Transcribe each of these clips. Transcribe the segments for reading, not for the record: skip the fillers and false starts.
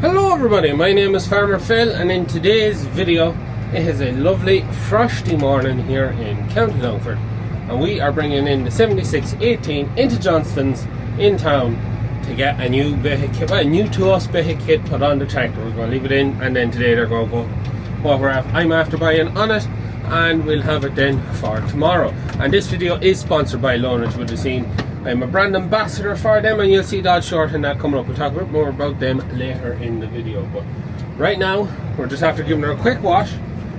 Hello everybody, my name is Farmer Phil, and in today's video it is a lovely frosty morning here in County Longford, and we are bringing in the 7618 into Johnston's in town to get a new kit, well, new to us kit put on the tractor. We're going to leave it in, and then today they're going to go what I'm after buying on it, and we'll have it then for tomorrow. And this video is sponsored by Loanitt. Would have seen I'm a brand ambassador for them, and you'll see that short and that coming up. We'll talk a bit more about them later in the video, but right now we're just after giving her a quick wash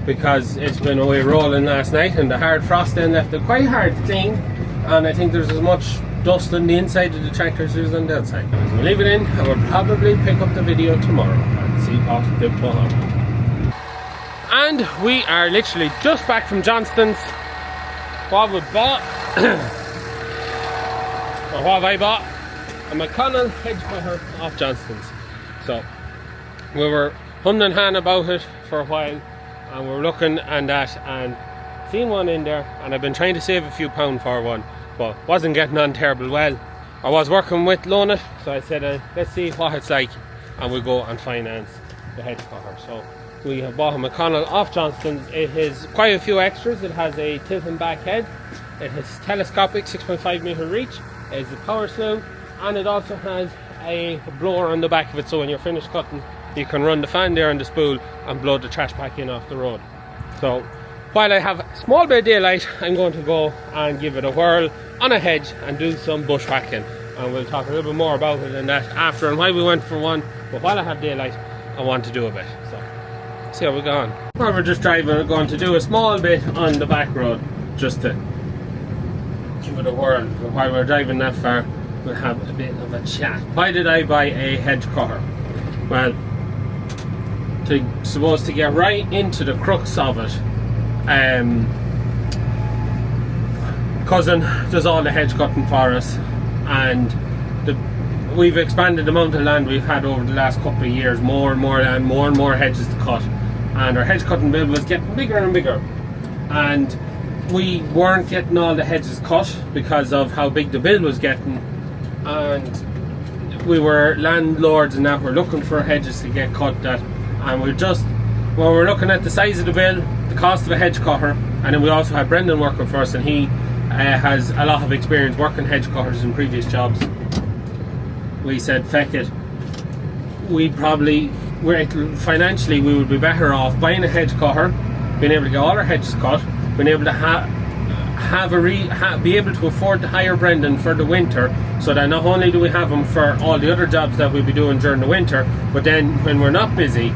because it's been away rolling last night and the hard frost then left it quite hard to clean, and I think there's as much dust on the inside of the tractor as there is on the outside. So we'll leave it in and we'll probably pick up the video tomorrow and see what they put on. And we are literally just back from Johnston's. What we bought or what have I bought? A McConnel Hedge cutter off Johnston's. So we were humming and hawing about it for a while, and we were looking and that and seen one in there, and I've been trying to save a few pounds for one, but wasn't getting on terrible well. I was working with Loanitt, so I said let's see what it's like, and we'll go and finance the hedge cutter. So we have bought a McConnel off Johnston's. It has quite a few extras. It has a tilting back head, it has telescopic 6.5 meter reach, it has a power slew, and it also has a blower on the back of it, so when you're finished cutting you can run the fan there on the spool and blow the trash back in off the road. So while I have a small bit of daylight, I'm going to go and give it a whirl on a hedge and do some bushwhacking, and we'll talk a little bit more about it and that after and why we went for one. But while I have daylight, I want to do a bit, so see how we go on. While we're just driving, we're going to do a small bit on the back road just to give it a whirl. But while we're driving that far, we'll have a bit of a chat. Why did I buy a hedge cutter? Well, to get right into the crux of it, cousin does all the hedge cutting for us, and we've expanded the amount of land we've had over the last couple of years. More and more land, more and more hedges to cut, and our hedge cutting bill was getting bigger and bigger, and we weren't getting all the hedges cut because of how big the bill was getting, and we were landlords and that were looking for hedges to get cut that, and when we're looking at the size of the bill, the cost of a hedge cutter, and then we also had Brendan working for us, and he has a lot of experience working hedge cutters in previous jobs. We said, feck it, financially we would be better off buying a hedge cutter, being able to get all our hedges cut, being able to be able to afford to hire Brendan for the winter, so that not only do we have him for all the other jobs that we'll be doing during the winter, but then when we're not busy,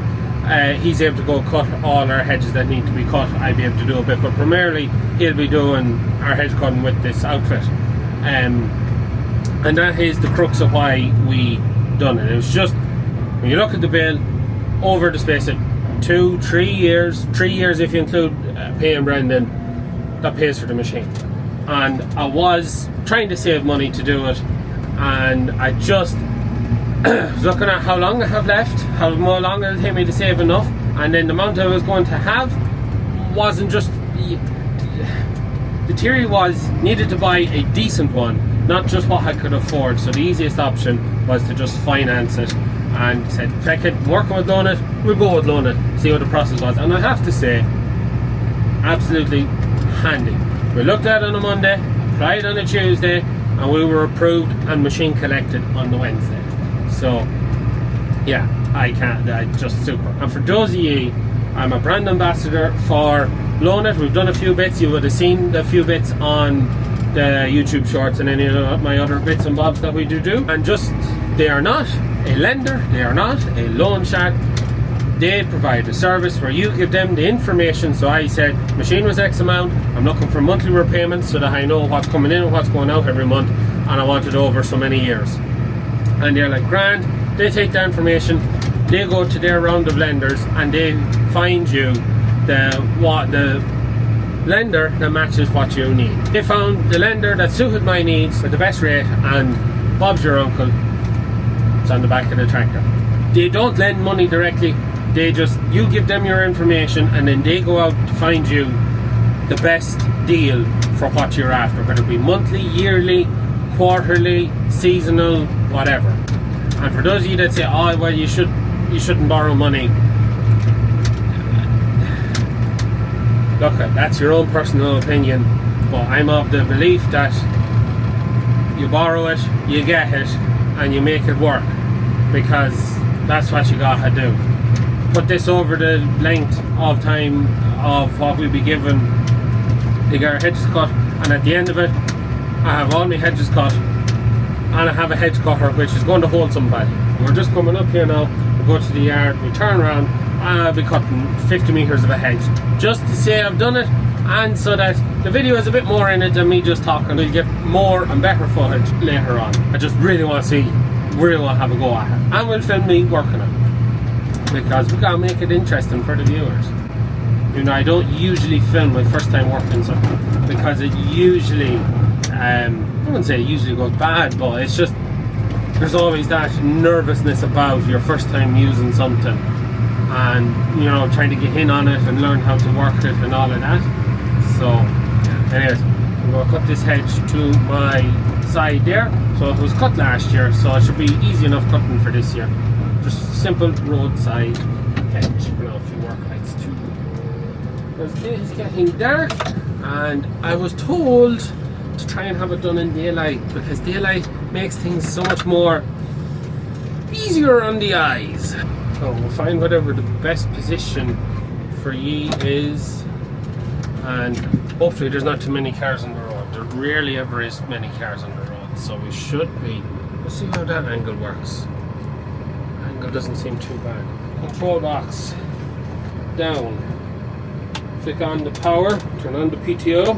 he's able to go cut all our hedges that need to be cut. I'll be able to do a bit, but primarily he'll be doing our hedge cutting with this outfit, and that is the crux of why we done it. It was just, when you look at the bill over the space of 3 years if you include paying Brendan, that pays for the machine. And I was trying to save money to do it, and I just was looking at how long I have left, how long it'll take me to save enough, and then the amount I was going to have wasn't just, the theory was needed to buy a decent one, not just what I could afford. So the easiest option was to just finance it, and said, feck it, working with Loanitt, we'll go with Loanitt, see what the process was. And I have to say, absolutely handy. We looked at it on a Monday, applied on a Tuesday, and we were approved and machine collected on the Wednesday. So yeah, just super. And for those of you, I'm a brand ambassador for Loanitt. We've done a few bits. You would have seen the few bits on the YouTube shorts and any of my other bits and bobs that we do. And just, they are not a lender, they are not a loan shark. They provide a service where you give them the information. So I said, machine was X amount, I'm looking for monthly repayments so that I know what's coming in and what's going out every month, and I want it over so many years. And they're like, grand. They take the information, they go to their round of lenders, and they find you the lender that matches what you need. They found the lender that suited my needs with the best rate, and Bob's your uncle. It's on the back of the tractor. They don't lend money directly. You give them your information, and then they go out to find you the best deal for what you're after, whether it be monthly, yearly, quarterly, seasonal, whatever. And for those of you that say, oh well, you should you shouldn't borrow money. Look, that's your own personal opinion, but I'm of the belief that you borrow it, you get it, and you make it work, because that's what you gotta do. Put this over the length of time of what we'll be given to get our hedges cut, and at the end of it, I have all my hedges cut, and I have a hedge cutter which is going to hold some value. We're just coming up here now, we go to the yard, we turn around, and I'll be cutting 50 metres of a hedge, just to say I've done it, and so that the video is a bit more in it than me just talking. We'll get more and better footage later on. I just really want to see, really want to have a go at it, and we'll film me working it, because we gotta make it interesting for the viewers. You know, I don't usually film my first time working something, because it usually, I wouldn't say it usually goes bad, but it's just, there's always that nervousness about your first time using something, and you know, trying to get in on it and learn how to work it and all of that. So anyways, I'm going to cut this hedge to my side there. So it was cut last year, so it should be easy enough cutting for this year. Just simple roadside hedge. You know, a few work lights too. Because it is getting dark, and I was told to try and have it done in daylight, because daylight makes things so much more easier on the eyes. So we'll find whatever the best position for ye is, and hopefully there's not too many cars on the road. There rarely ever is many cars on the road, so we should be. Let's see how that angle works. Angle doesn't seem too bad. Control box down, click on the power, turn on the PTO.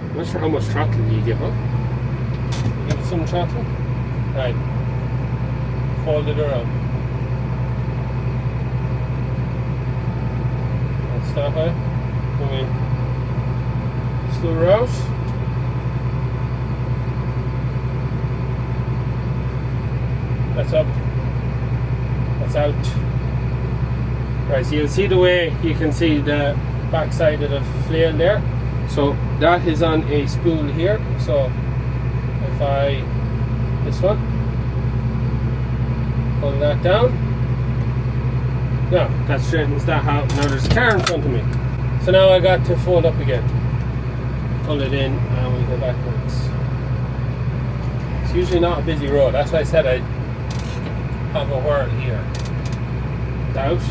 I'm not sure how much throttle you give up. Give it some throttle. Right. Fold it around. That's that way. Then we slow her out. That's up. That's out. Right, so you'll see the way you can see the back side of the flail there. So that is on a spool here. So if I, this one, pull that down. Now that straightens that out. Now there's a car in front of me. So now I got to fold up again. Pull it in and we go backwards. It's usually not a busy road. That's why I said I'd have a whirl here. Out.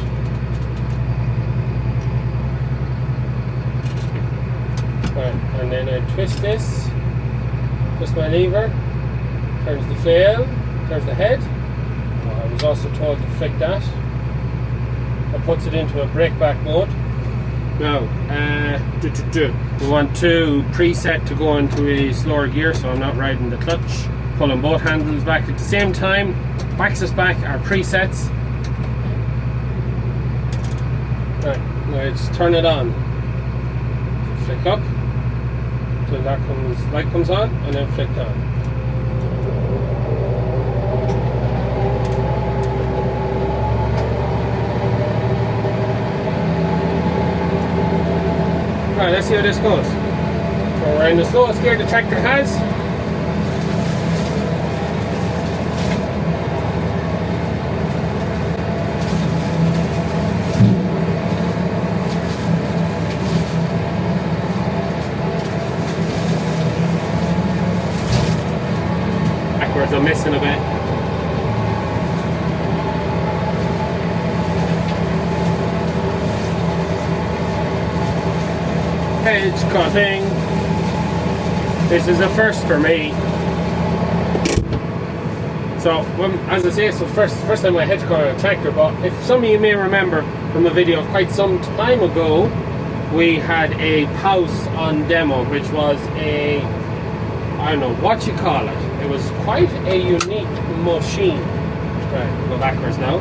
Right, and then I twist this. Twist my lever. Turns the flail. Turns the head. I was also told to flick that. That puts it into a brake back mode. Now, we want to preset to go into a slower gear, so I'm not riding the clutch. Pulling both handles back at the same time. Backs us back our presets. Right, now let's turn it on. Flick up till that light comes on, and then flick down. Right, let's see how this goes. So we're in the slowest gear the tractor has. Backwards I'm missing a bit. Hedge cutting. This is a first for me. So, as I say, it's the first time I hedge cut on a tractor, but if some of you may remember from a video quite some time ago, we had a Pause on demo, which was a, I don't know what you call it. It was quite a unique machine. Right, go backwards now.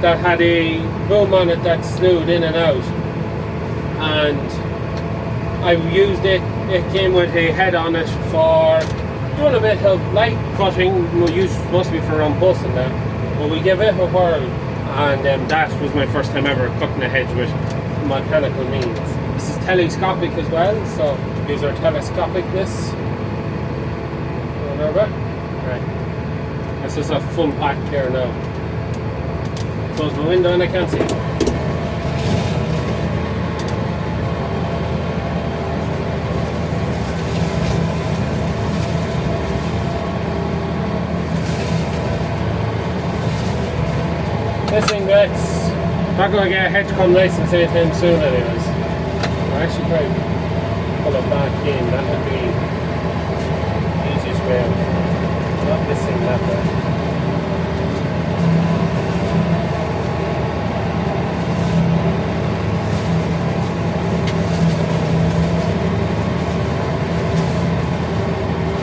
That had a boom on it that slewed in and out. And I used it. It came with a head on it for doing a bit of light cutting, mostly for around posts and that. But we gave it a whirl, and that was my first time ever cutting a hedge with mechanical means. This is telescopic as well, so these are telescopicness. Right. This is a full whack here now. Close my window and I can't see. This thing gets not going to get a hedge come license anytime soon anyways. I'll actually try to pull it back in. That would be the easiest way of not missing that way.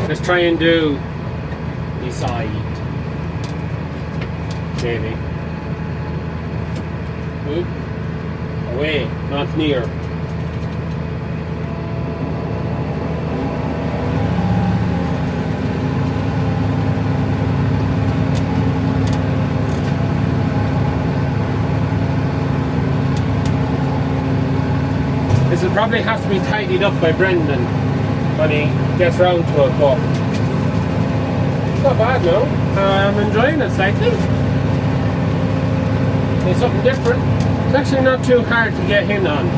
Let's try and do the side. Maybe. Move. Away, not near. This will probably have to be tidied up by Brendan when he gets round to it, but it's not bad now. I'm enjoying it slightly. It's something different. It's actually not too hard to get in on.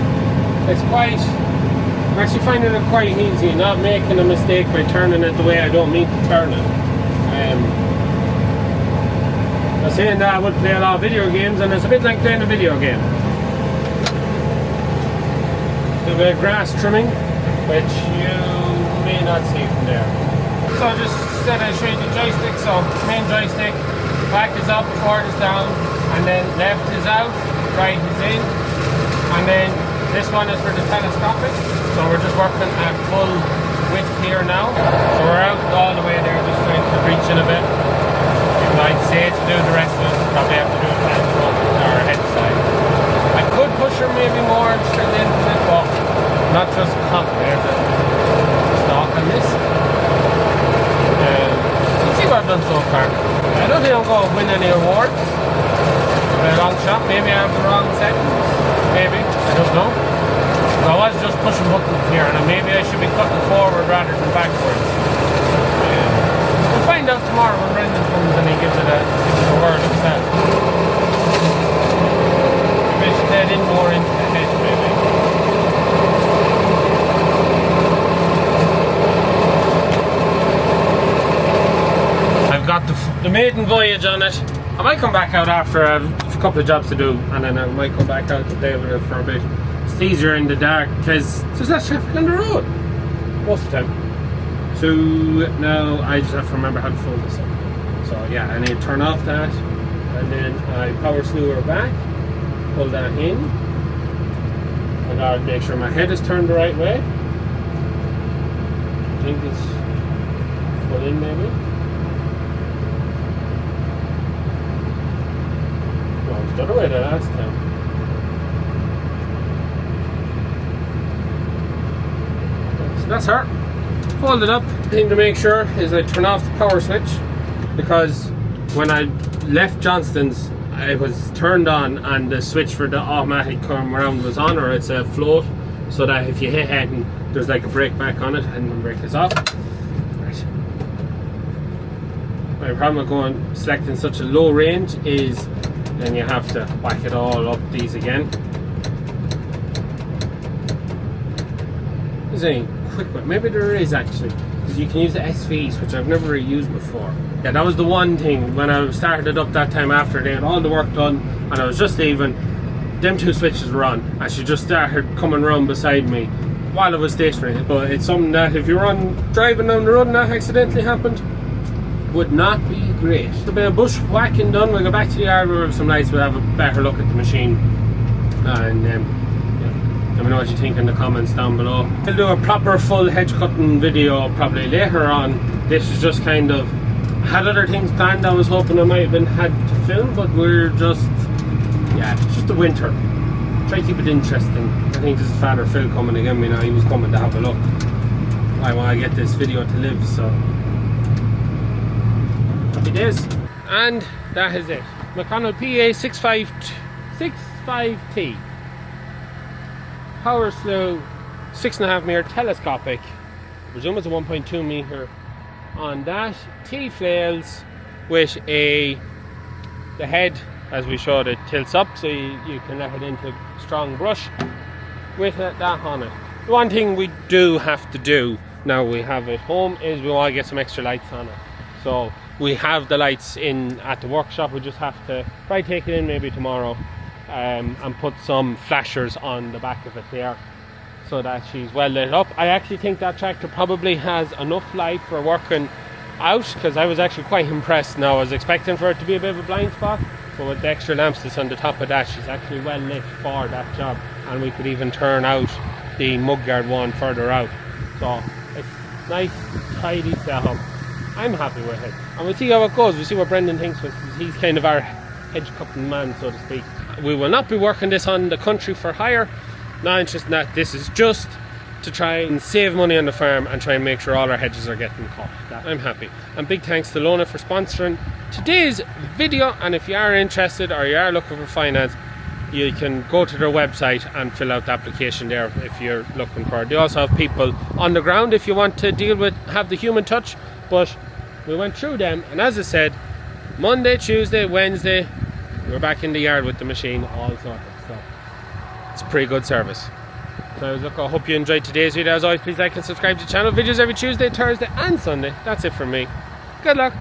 It's quite, I'm actually finding it quite easy, not making a mistake by turning it the way I don't mean to turn it. I was saying that I would play a lot of video games, and it's a bit like playing a video game. A bit of grass trimming, which you may not see from there. So I just said I'd show you the joystick. So main joystick, back is up, forward is down, and then left is out, right is in, and then this one is for the telescopic. So we're just working at full width here now. So we're out all the way there, just trying to reach in a bit. I'd say to do the rest of it, probably have to do it at our head side. I could push her maybe more straight into it, but not just cop there to stock on this. Let's see what I've done so far. I don't think I'm going to win any awards. A long shot, maybe I have the wrong settings. Maybe, I don't know. I was just pushing buttons here, and maybe I should be cutting forward rather than backwards. We'll find out tomorrow when Brendan comes and he gives it a word himself. Maybe I should head in more into the hedge, maybe. I've got the maiden voyage on it. I might come back out after a couple of jobs to do, and then I might come back out to play with it for a bit. It's easier in the dark because there's less traffic on the road most of the time. So now I just have to remember how to fold this up. So yeah, I need to turn off that, and then I power slew her back, pull that in. I gotta make sure my head is turned the right way. I think it's full in maybe. No, it's the other way the last time. So that's her. Fold it up. The thing to make sure is I turn off the power switch, because when I left Johnston's it was turned on and the switch for the automatic come around was on, or it's a float, so that if you hit it and there's like a brake back on it and the brake is off. Right. My problem with selecting such a low range is then you have to whack it all up these again. Is there any quick one? Maybe there is actually, because you can use the SVs, which I've never really used before. Yeah, that was the one thing when I started it up that time after they had all the work done and I was just leaving. Them two switches were on and she just started coming around beside me while I was stationary. But it's something that if you're driving down the road and that accidentally happened, would not be great. A bit of bush whacking done. We'll go back to the yard with some lights. We'll have a better look at the machine, and let me know what you think in the comments down below. We'll do a proper full hedge cutting video probably later on. This is just kind of, I had other things planned. I was hoping I might have had to film, but we're just, yeah, it's just the winter. Try to keep it interesting. I think this is Father Phil coming again. You know, he was coming to have a look. I want to get this video to live, so happy days. And that is it. McConnel PA65P. Power slew, 6.5 metre telescopic. I presume it's a 1.2 metre on that. T-flails, with the head, as we showed, it tilts up so you can let it into strong brush with that on it. The one thing we do have to do now we have it home is we want to get some extra lights on it. So we have the lights in at the workshop. We just have to probably take it in maybe tomorrow and put some flashers on the back of it there so that she's well lit up. I actually think that tractor probably has enough light for working out, because I was actually quite impressed. Now I was expecting for it to be a bit of a blind spot, but with the extra lamps that's on the top of that, she's actually well lit for that job, and we could even turn out the mudguard one further out. So it's nice, tidy setup. I'm happy with it, and we'll see how it goes. We'll see what Brendan thinks of it. He's kind of our hedge cutting man, so to speak. We will not be working this on the country for hire. Not interested in that. This is just to try and save money on the farm and try and make sure all our hedges are getting cut. I'm happy. And big thanks to Loanitt for sponsoring today's video. And if you are interested or you are looking for finance, you can go to their website and fill out the application there if you're looking for it. They also have people on the ground if you want to have the human touch. But we went through them, and as I said, Monday, Tuesday, Wednesday, we're back in the yard with the machine all sorted. So it's a pretty good service. So look, I hope you enjoyed today's video. As always, please like and subscribe to the channel. Videos every Tuesday, Thursday and Sunday. That's it from me. Good luck.